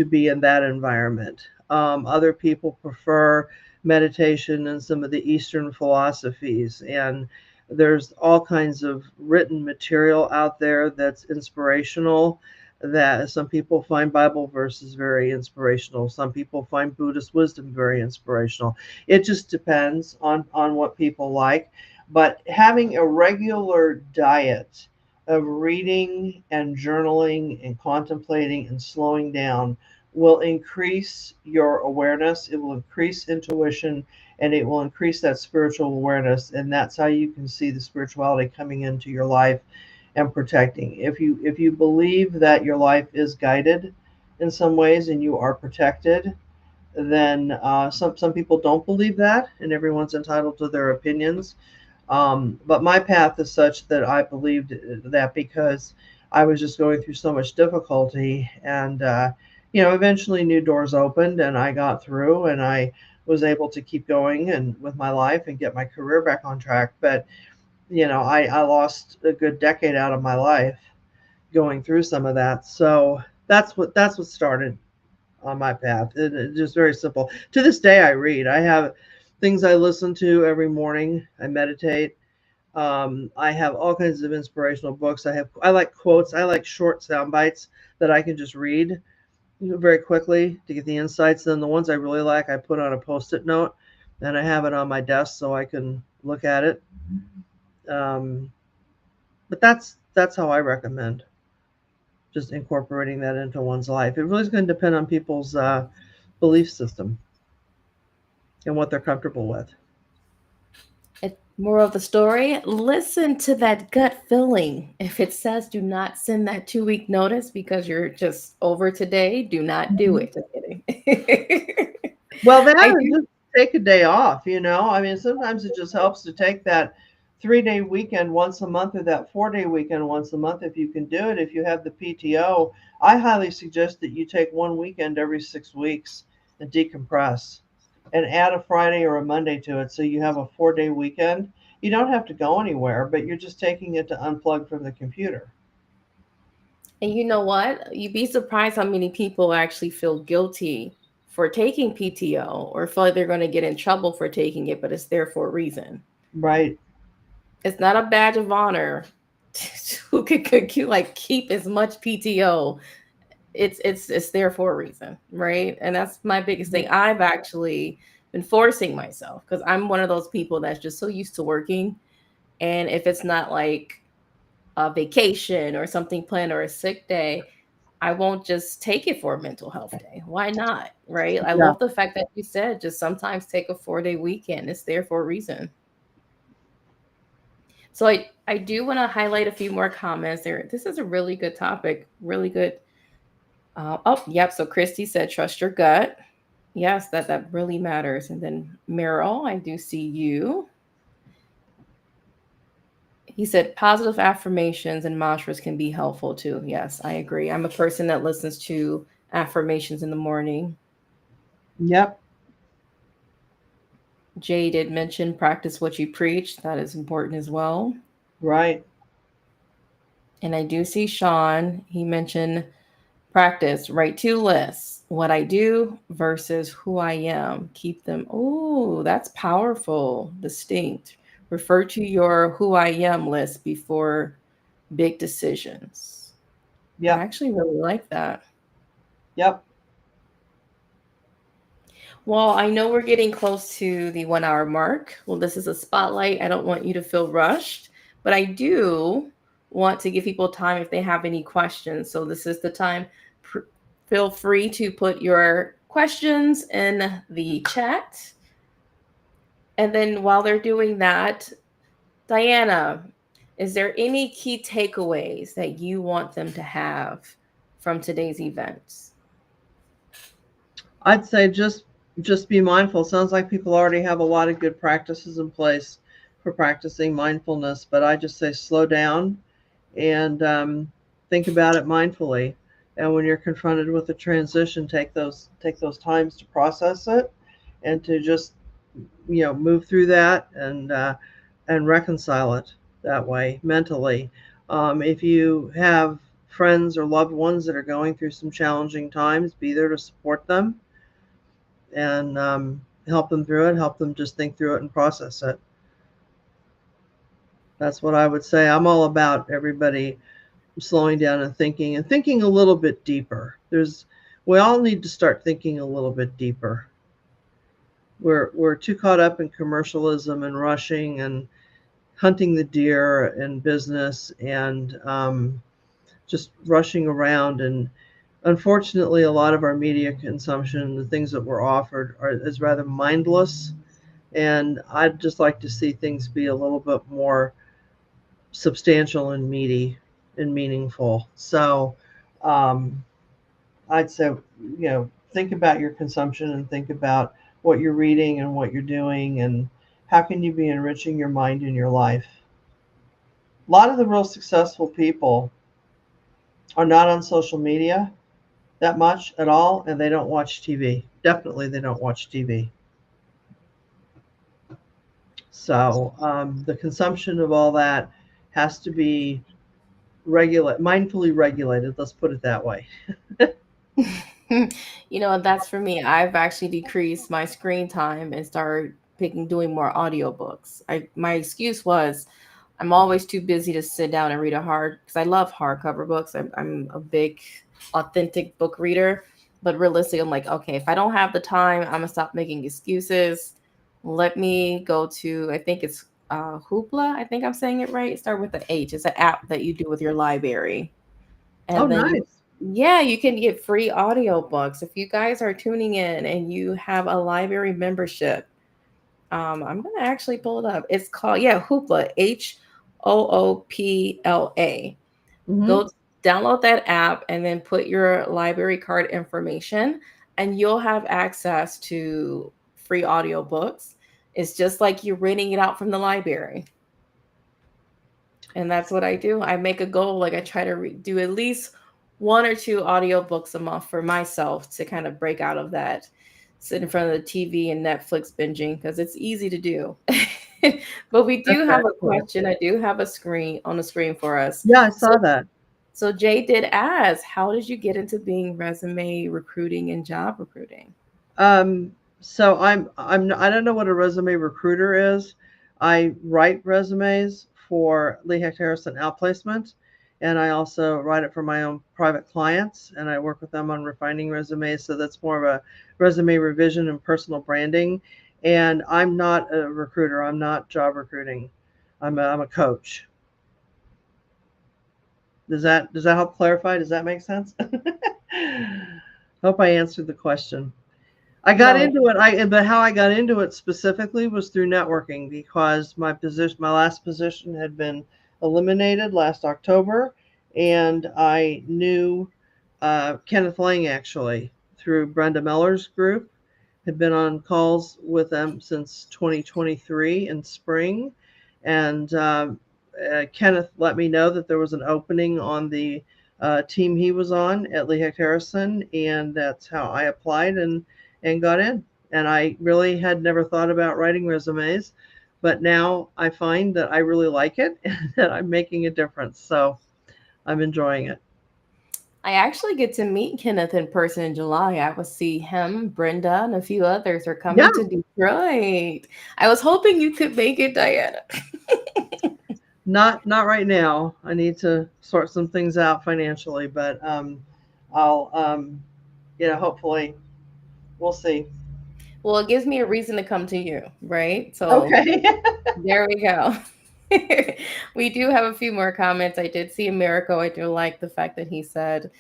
be in that environment. Other people prefer meditation and some of the Eastern philosophies, and there's all kinds of written material out there that's inspirational. That some people find Bible verses very inspirational. Some people find Buddhist wisdom very inspirational. It just depends on what people like. But having a regular diet of reading and journaling and contemplating and slowing down will increase your awareness, it will increase intuition, and it will increase that spiritual awareness. And that's how you can see the spirituality coming into your life and protecting. If you believe that your life is guided in some ways and you are protected, then some people don't believe that, and everyone's entitled to their opinions. But my path is such that I believed that because I was just going through so much difficulty, and eventually new doors opened, and I got through, and I was able to keep going and with my life and get my career back on track. But I lost a good decade out of my life going through some of that. So that's what started on my path. It's just very simple. To this day, I read. I have things I listen to every morning. I meditate. I have all kinds of inspirational books. I like quotes. I like short sound bites that I can just read very quickly to get the insights. Then the ones I really like, I put on a post-it note, and I have it on my desk so I can look at it. Um, but that's how I recommend just incorporating that into one's life. It really is going to depend on people's belief system and what they're comfortable with. Moral of the story, listen to that gut feeling. If it says do not send that 2 week notice because you're just over today, do not do Mhm. it. Just kidding. Well, that I or do. just take a day off, I mean, sometimes it just helps to take that 3-day weekend once a month or that 4-day weekend once a month if you can do it. If you have the PTO, I highly suggest that you take one weekend every 6 weeks and decompress and add a Friday or a Monday to it so you have a 4-day weekend. You don't have to go anywhere, but you're just taking it to unplug from the computer. And you know what? You'd be surprised how many people actually feel guilty for taking PTO or feel like they're going to get in trouble for taking it, but it's there for a reason. Right. It's not a badge of honor who can like keep as much PTO. It's there for a reason, right? And that's my biggest thing. I've actually been forcing myself because I'm one of those people that's just so used to working, and if it's not like a vacation or something planned or a sick day, I won't just take it for a mental health day. Why not? Right? I Yeah. love the fact that you said just sometimes take a 4-day weekend. It's there for a reason. So I do want to highlight a few more comments there. This is a really good topic, really good. Oh, yep. So Christy said, trust your gut. Yes, that really matters. And then Meryl, I do see you. He said positive affirmations and mantras can be helpful too. Yes, I agree. I'm a person that listens to affirmations in the morning. Yep. Jay did mention practice what you preach. That is important as well. Right. And I do see Sean. He mentioned practice, write 2 lists, what I do versus who I am. Keep them. Oh, that's powerful, distinct. Refer to your who I am list before big decisions. I Yep. actually really like that. Yep. Well, I know we're getting close to the 1 hour mark. Well, this is a spotlight. I don't want you to feel rushed, but I do want to give people time if they have any questions. So, this is the time. Pr- Feel free to put your questions in the chat. And then while they're doing that, Diana, is there any key takeaways that you want them to have from today's events? I'd say just be mindful. Sounds like people already have a lot of good practices in place for practicing mindfulness, but I just say slow down and think about it mindfully. And when you're confronted with a transition, take those times to process it and to just move through that and reconcile it that way mentally. If you have friends or loved ones that are going through some challenging times, be there to support them and help them through it, help them just think through it and process it. That's what I would say. I'm all about everybody slowing down and thinking a little bit deeper. We all need to start thinking a little bit deeper. We're too caught up in commercialism and rushing, and hunting the deer in business and just rushing around. And unfortunately, a lot of our media consumption, the things that were offered, is rather mindless. And I'd just like to see things be a little bit more substantial and meaty and meaningful. So um, I'd say, think about your consumption and think about what you're reading and what you're doing and how can you be enriching your mind and your life. A lot of the real successful people are not on social media that much at all, and they don't watch TV. Definitely, they don't watch TV. So the consumption of all that has to be mindfully regulated. Let's put it that way. That's for me. I've actually decreased my screen time and started doing more audiobooks. My excuse was I'm always too busy to sit down and read because I love hardcover books. I'm a big authentic book reader, but realistically, I'm like, okay, if I don't have the time, I'm gonna stop making excuses. Let me go to, I think it's Hoopla. I think I'm saying it right. Start with the H. It's an app that you do with your library, Oh, and then nice. you can get free audiobooks if you guys are tuning in and you have a library membership. I'm gonna actually pull it up. It's called, Hoopla, Hoopla. Hmm. Go download that app and then put your library card information, and you'll have access to free audiobooks. It's just like you're renting it out from the library. And that's what I do. I make a goal, like I try to do at least one or two audiobooks a month for myself to kind of break out of that sit in front of the TV and Netflix binging because it's easy to do. But we That's do have very a cool. question. I do have a screen on the screen for us. Yeah, I So saw that. so Jay did ask, how did you get into being resume recruiting and job recruiting? So I don't know what a resume recruiter is. I write resumes for Lee Hecht Harrison Outplacement, and I also write it for my own private clients, and I work with them on refining resumes. So that's more of a resume revision and personal branding. And I'm not a recruiter. I'm not job recruiting. I'm a coach. Does that help clarify? Does that make sense? Hope I answered the question. I got No. into it. But how I got into it specifically was through networking because my last position had been eliminated last October, and I knew Kenneth Lang actually through Brenda Miller's group. Had been on calls with them since 2023 in spring, and Kenneth let me know that there was an opening on the team he was on at Lee Hecht Harrison, and that's how I applied and got in. And I really had never thought about writing resumes, but now I find that I really like it and that I'm making a difference. So I'm enjoying it. I actually get to meet Kenneth in person in July. I will see him, Brenda, and a few others are Yeah, coming to Detroit. I was hoping you could make it, Diana. not right now. I need to sort some things out financially, but I'll hopefully we'll see. Well, it gives me a reason to come to you, right? So Okay. there we go. We do have a few more comments. I did see Americo. I do like the fact that he said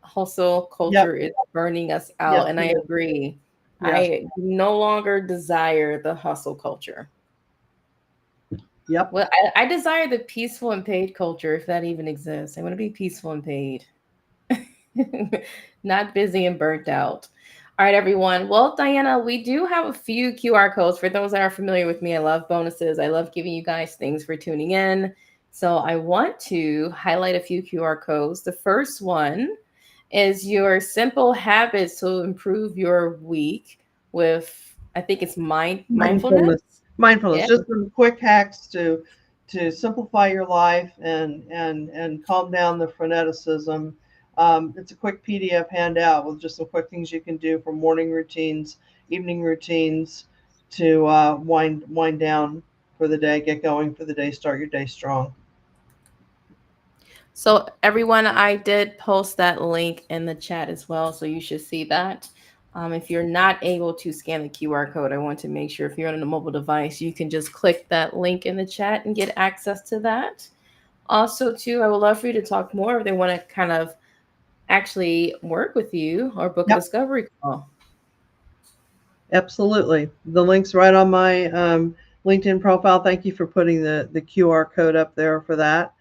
hustle Yep. culture is burning us out. Yes, And it I is. agree. Yes. I no longer desire the hustle culture. Yep. Well, I desire the peaceful and paid culture, if that even exists. I want to be peaceful and paid, not busy and burnt out. All right, everyone. Well, Diana, we do have a few QR codes. For those that are familiar with me, I love bonuses. I love giving you guys things for tuning in. So I want to highlight a few QR codes. The first one is your simple habits to improve your week with, I think it's mindfulness. Mindfulness. Mindfulness. Yeah. Just some quick hacks to simplify your life and calm down the freneticism. It's a quick PDF handout with just some quick things you can do for morning routines, evening routines to wind down for the day, get going for the day, start your day strong. So everyone, I did post that link in the chat as well, so you should see that. If you're not able to scan the QR code, I want to make sure if you're on a mobile device, you can just click that link in the chat and get access to that. Also, too, I would love for you to talk more if they want to kind of actually work with you or book a Yep, discovery call. absolutely. The link's right on my LinkedIn profile. Thank you for putting the QR code up there for that.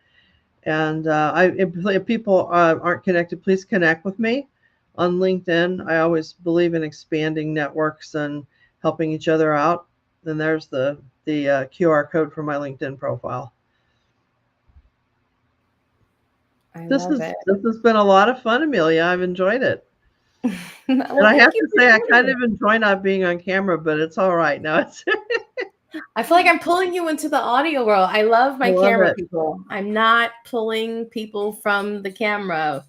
And if people aren't connected, please connect with me on LinkedIn. I always believe in expanding networks and helping each other out. Then there's the QR code for my LinkedIn profile. I This love is it. this has been a lot of fun, Amelia. I've enjoyed it. And Well, I thank have you to for say, I joining kind me. of enjoy not being on camera, but it's all right now. It's I feel like I'm pulling you into the audio world. I love I my love camera it. people. I'm not pulling people from the camera.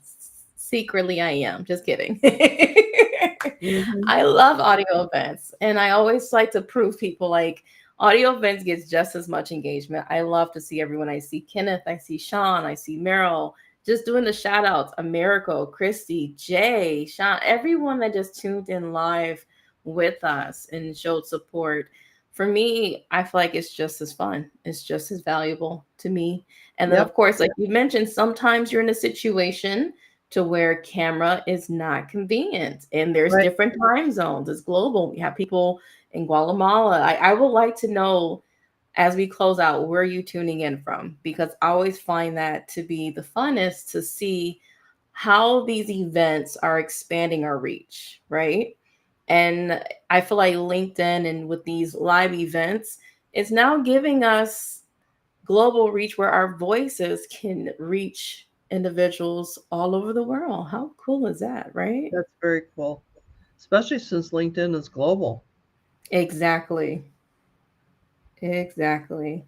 Secretly, I am. Just kidding. Hmm. I love audio events, and I always like to prove people like audio events gets just as much engagement. I love to see everyone. I see Kenneth, I see Sean, I see Meryl, just doing the shout outs, Americo, Christy, Jay, Sean, everyone that just tuned in live with us and showed support. For me, I feel like it's just as fun. It's just as valuable to me. And then, of Yep, course, like you mentioned, sometimes you're in a situation to where camera is not convenient and there's right. different time zones. It's global. We have people in Guatemala. I would like to know as we close out, where are you tuning in from? Because I always find that to be the funnest to see how these events are expanding our reach, right? And I feel like LinkedIn and with these live events, it's now giving us global reach where our voices can reach individuals all over the world. How cool is that, right? That's very cool, especially since LinkedIn is global. Exactly. Exactly.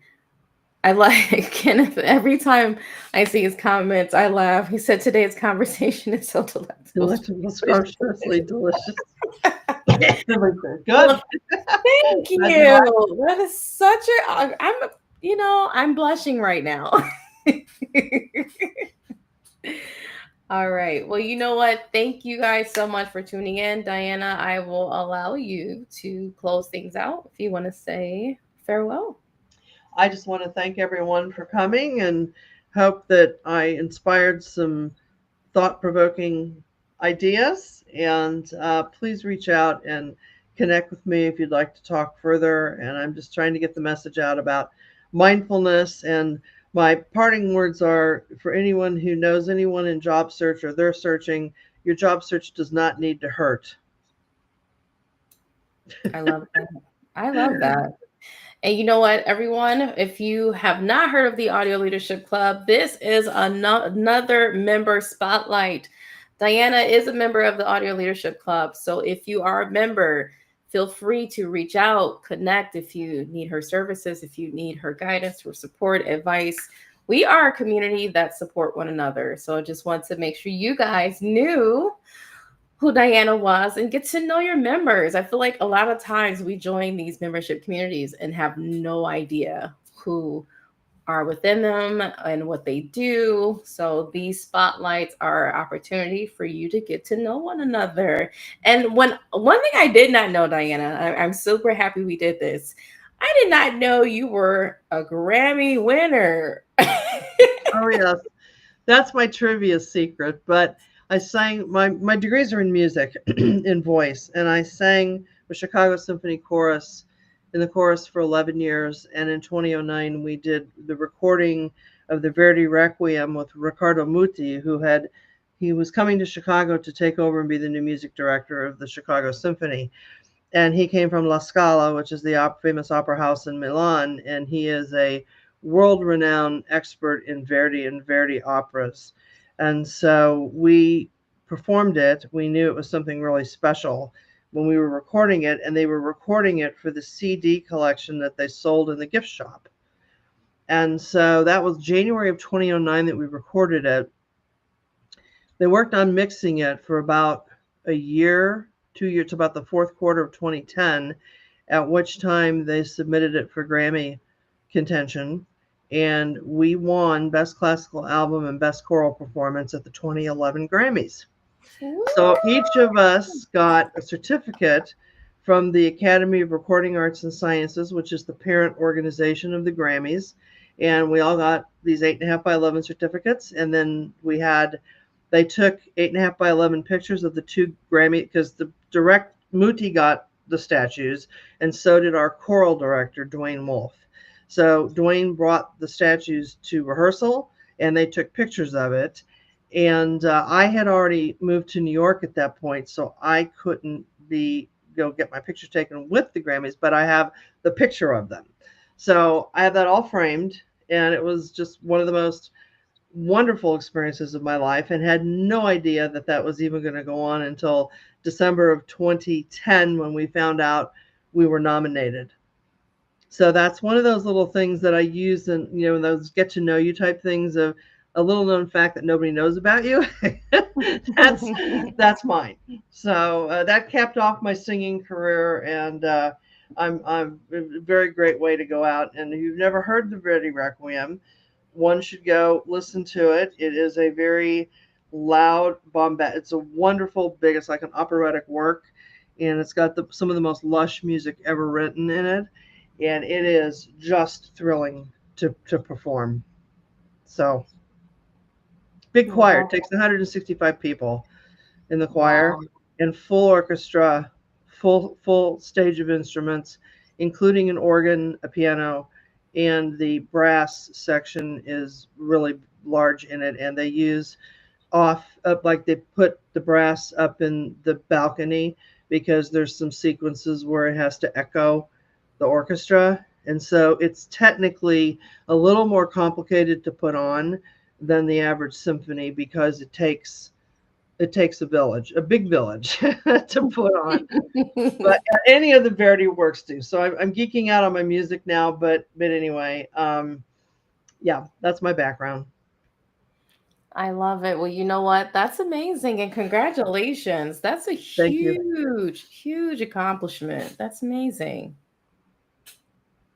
I like Kenneth. Every time I see his comments, I laugh. He said today's conversation is so delectable. Delectable, scrumptiously delicious. Well, Good. thank Glad you like. you. That is such a. I'm blushing right now. All right. Well, you know what? Thank you guys so much for tuning in. Diana, I will allow you to close things out if you want to say farewell. I just want to thank everyone for coming and hope that I inspired some thought provoking ideas. And please reach out and connect with me if you'd like to talk further. And I'm just trying to get the message out about mindfulness. And my parting words are for anyone who knows anyone in job search or they're searching, your job search does not need to hurt. I love that. I love that. And you know what, everyone? If you have not heard of the Audio Leadership Club, this is another member spotlight. Diana is a member of the Audio Leadership Club. So if you are a member, feel free to reach out, connect if you need her services, if you need her guidance or support, advice. We are a community that support one another. So I just want to make sure you guys knew who Diana was and get to know your members. I feel like a lot of times we join these membership communities and have no idea who are within them and what they do. So these spotlights are an opportunity for you to get to know one another. And one thing I did not know, Diana, I'm super happy we did this. I did not know you were a Grammy winner. Oh, yes. That's my trivia secret. But I sang, my degrees are in music, in voice, and I sang with Chicago Symphony Chorus in the chorus for 11 years. And in 2009, we did the recording of the Verdi Requiem with Riccardo Muti, he was coming to Chicago to take over and be the new music director of the Chicago Symphony. And he came from La Scala, which is the famous opera house in Milan, and he is a world-renowned expert in Verdi and Verdi operas. And so we performed it. We knew it was something really special when we were recording it, and they were recording it for the CD collection that they sold in the gift shop. And so that was January of 2009 that we recorded it. They worked on mixing it for about a year, 2 years, to about the fourth quarter of 2010, at which time they submitted it for Grammy contention. And we won Best Classical Album and Best Choral Performance at the 2011 Grammys. Woo! So each of us got a certificate from the Academy of Recording Arts and Sciences, which is the parent organization of the Grammys. And we all got these 8.5 by 11 certificates. And then they took 8.5 by 11 pictures of the two Grammy, because the direct Muti got the statues, and so did our choral director, Dwayne Wolf. So Dwayne brought the statues to rehearsal, and they took pictures of it. And I had already moved to New York at that point, so I couldn't go get my picture taken with the Grammys, but I have the picture of them. So I have that all framed, and it was just one of the most wonderful experiences of my life, and had no idea that that was even going to go on until December of 2010, when we found out we were nominated. So that's one of those little things that I use, and those get to know you type things, of a little known fact that nobody knows about you. that's that's mine. So that capped off my singing career, and I'm a very great way to go out. And if you've never heard the Verdi Requiem, one should go listen to it. It is a very loud bombast. It's a wonderful, big. It's like an operatic work, and it's got some of the most lush music ever written in it, and it is just thrilling to perform. So big choir. It Wow. takes 165 people in the choir, Wow. and full orchestra, full stage of instruments, including an organ, a piano, and the brass section is really large in it. And they use off up like they put the brass up in the balcony, because there's some sequences where it has to echo the orchestra, and so it's technically a little more complicated to put on than the average symphony, because it takes a village, a big village, to put on. But any of the Verdi works do. So I'm geeking out on my music now, but anyway, yeah, that's my background. I love it. Well, you know what? That's amazing. And congratulations. That's a Thank you. huge, huge accomplishment. That's amazing.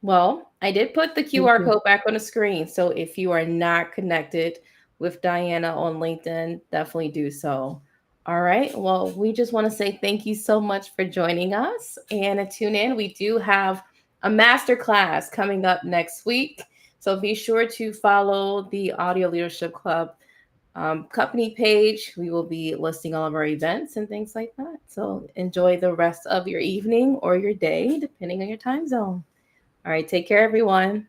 Well, I did put the Thank QR you. code back on the screen. So if you are not connected with Diana on LinkedIn, definitely do so. All right. Well, we just want to say thank you so much for joining us and tune in. We do have a master class coming up next week. So be sure to follow the Audio Leadership Club company page. We will be listing all of our events and things like that. So enjoy the rest of your evening or your day, depending on your time zone. All right, take care, everyone.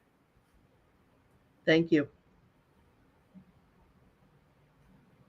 Thank you.